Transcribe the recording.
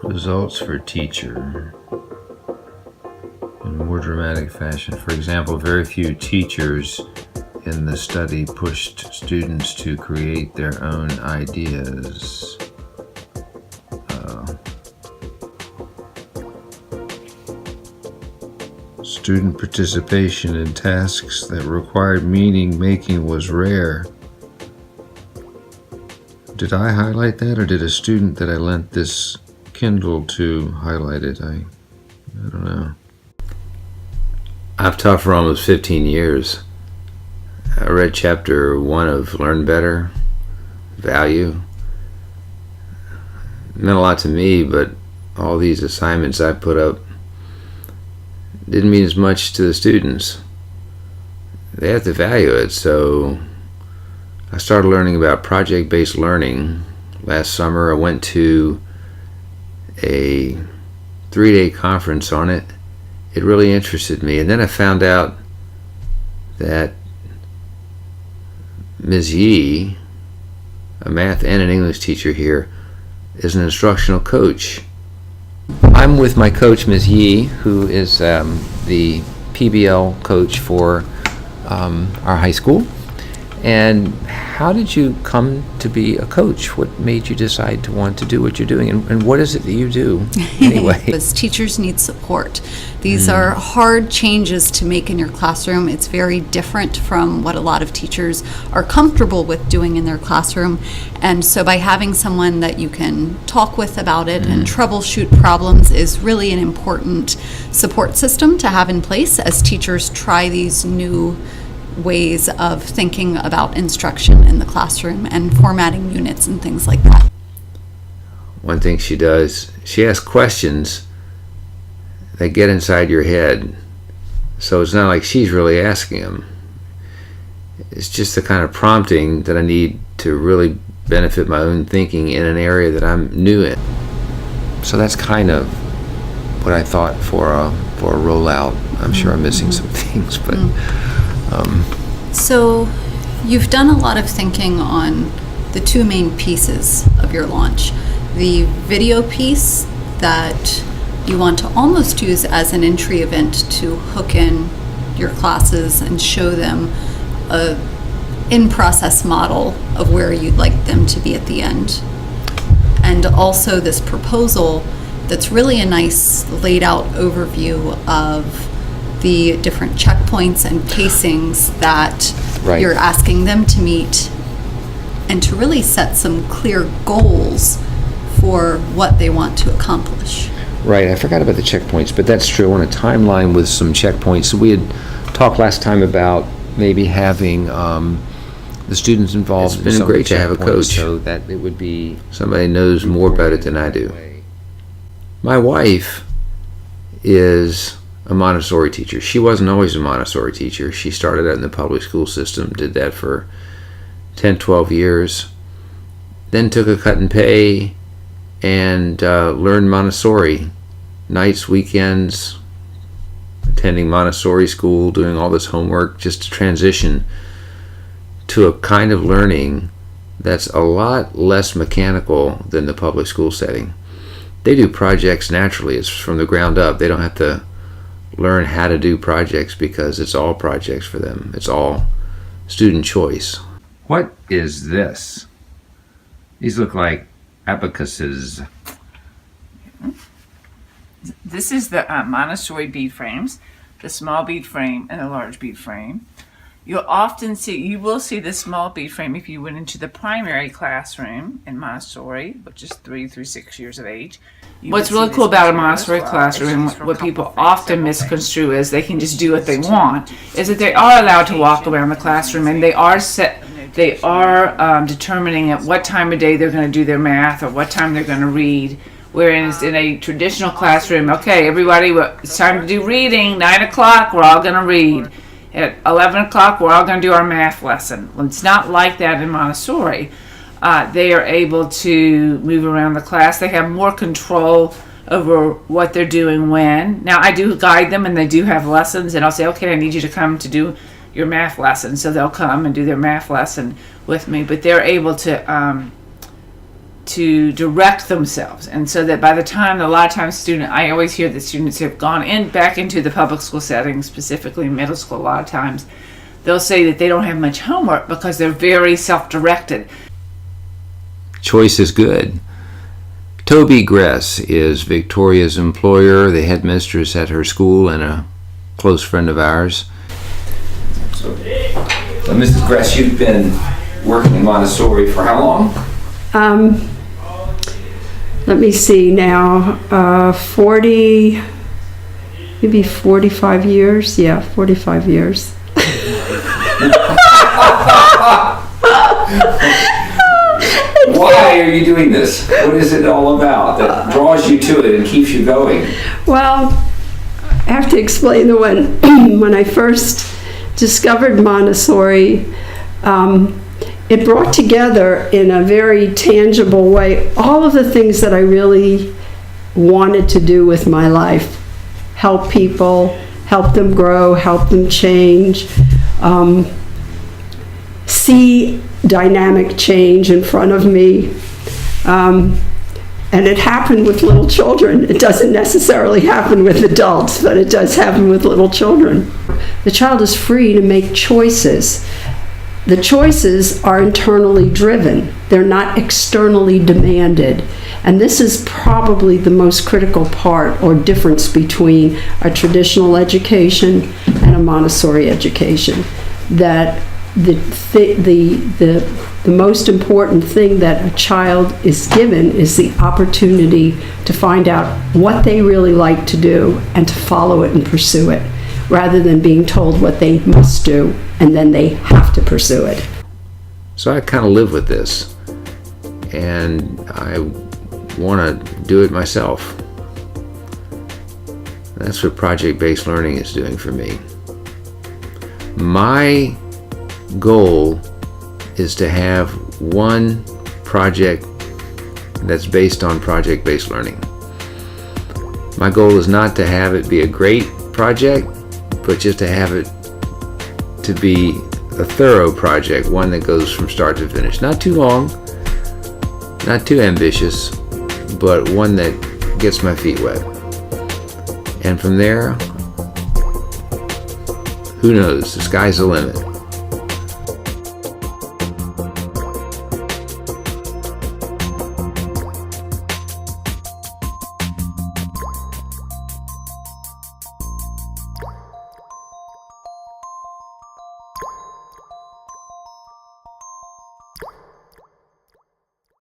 Results for teacher in more dramatic fashion. For example, very few teachers in the study pushed students to create their own ideas. Student participation in tasks that required meaning making was rare. Did I highlight that, or did a student that I lent this Kindle to highlight it? I don't know. I've taught for almost 15 years. I read chapter 1 of Learn Better, Value. It meant a lot to me, but all these assignments I put up didn't mean as much to the students. They have to value it, so I started learning about project-based learning. Last summer I went to a 3-day conference on it. It really interested me, and then I found out that Ms. Yee, a math and an English teacher here, is an instructional coach. I'm with my coach, Ms. Yee, who is the PBL coach for our high school. And how did you come to be a coach? What made you decide to want to do what you're doing? And what is it that you do anyway? Because teachers need support. These are hard changes to make in your classroom. It's very different from what a lot of teachers are comfortable with doing in their classroom. And so by having someone that you can talk with about it and troubleshoot problems is really an important support system to have in place as teachers try these new ways of thinking about instruction in the classroom and formatting units and things like that. One thing she does, she asks questions that get inside your head. So it's not like she's really asking them. It's just the kind of prompting that I need to really benefit my own thinking in an area that I'm new in. So that's kind of what I thought for a rollout. I'm sure I'm missing some things, but So you've done a lot of thinking on the two main pieces of your launch. The video piece that you want to almost use as an entry event to hook in your classes and show them a in-process model of where you'd like them to be at the end. And also this proposal that's really a nice laid out overview of the different checkpoints and pacings that you're asking them to meet, and to really set some clear goals for what they want to accomplish. Right, I forgot about the checkpoints, but that's true. I want a timeline with some checkpoints. So we had talked last time about maybe having the students involved. It's been great to have a coach so that it would be somebody knows more about it than I do. My wife is a Montessori teacher. She wasn't always a Montessori teacher. She started out in the public school system, did that for 10, 12 years, then took a cut in pay and learned Montessori. Nights, weekends, attending Montessori school, doing all this homework, just to transition to a kind of learning that's a lot less mechanical than the public school setting. They do projects naturally. It's from the ground up. They don't have to learn how to do projects because it's all projects for them. It's all student choice. What is this? These look like abacuses. This is the Montessori bead frames, the small bead frame and the large bead frame. You will see the small bead frame if you went into the primary classroom in Montessori, which is 3 through 6 years of age. What's really cool about a Montessori classroom, what people often misconstrue as they can just do what they want, is that they are allowed to walk around the classroom, and they are determining at what time of day they're going to do their math or what time they're going to read. Whereas in a traditional classroom, okay, everybody, it's time to do reading, 9 o'clock, we're all going to read. At 11 o'clock, we're all going to do our math lesson. Well, it's not like that in Montessori. They are able to move around the class. They have more control over what they're doing when. Now, I do guide them, and they do have lessons, and I'll say, okay, I need you to come to do your math lesson. So they'll come and do their math lesson with me. But they're able to to direct themselves, and so that by the time, a lot of times I always hear that students have gone back into the public school setting, specifically middle school. A lot of times they'll say that they don't have much homework because they're very self-directed. Choice is good. Toby Gress is Victoria's employer, the headmistress at her school, and a close friend of ours. So Mrs. Gress, you've been working in Montessori for how long? Let me see now, 40, maybe 45 years. Yeah, 45 years. Why are you doing this? What is it all about that draws you to it and keeps you going? Well, I have to explain that when I first discovered Montessori, it brought together in a very tangible way all of the things that I really wanted to do with my life. Help people, help them grow, help them change, see dynamic change in front of me. And it happened with little children. It doesn't necessarily happen with adults, but it does happen with little children. The child is free to make choices. The choices are internally driven. They're not externally demanded. And this is probably the most critical part or difference between a traditional education and a Montessori education. That the most important thing that a child is given is the opportunity to find out what they really like to do and to follow it and pursue it, rather than being told what they must do and then they have to pursue it. So I kind of live with this, and I want to do it myself. That's what project-based learning is doing for me. My goal is to have one project that's based on project-based learning. My goal is not to have it be a great project, but just to have it to be a thorough project, one that goes from start to finish. Not too long, not too ambitious, but one that gets my feet wet. And from there, who knows? The sky's the limit.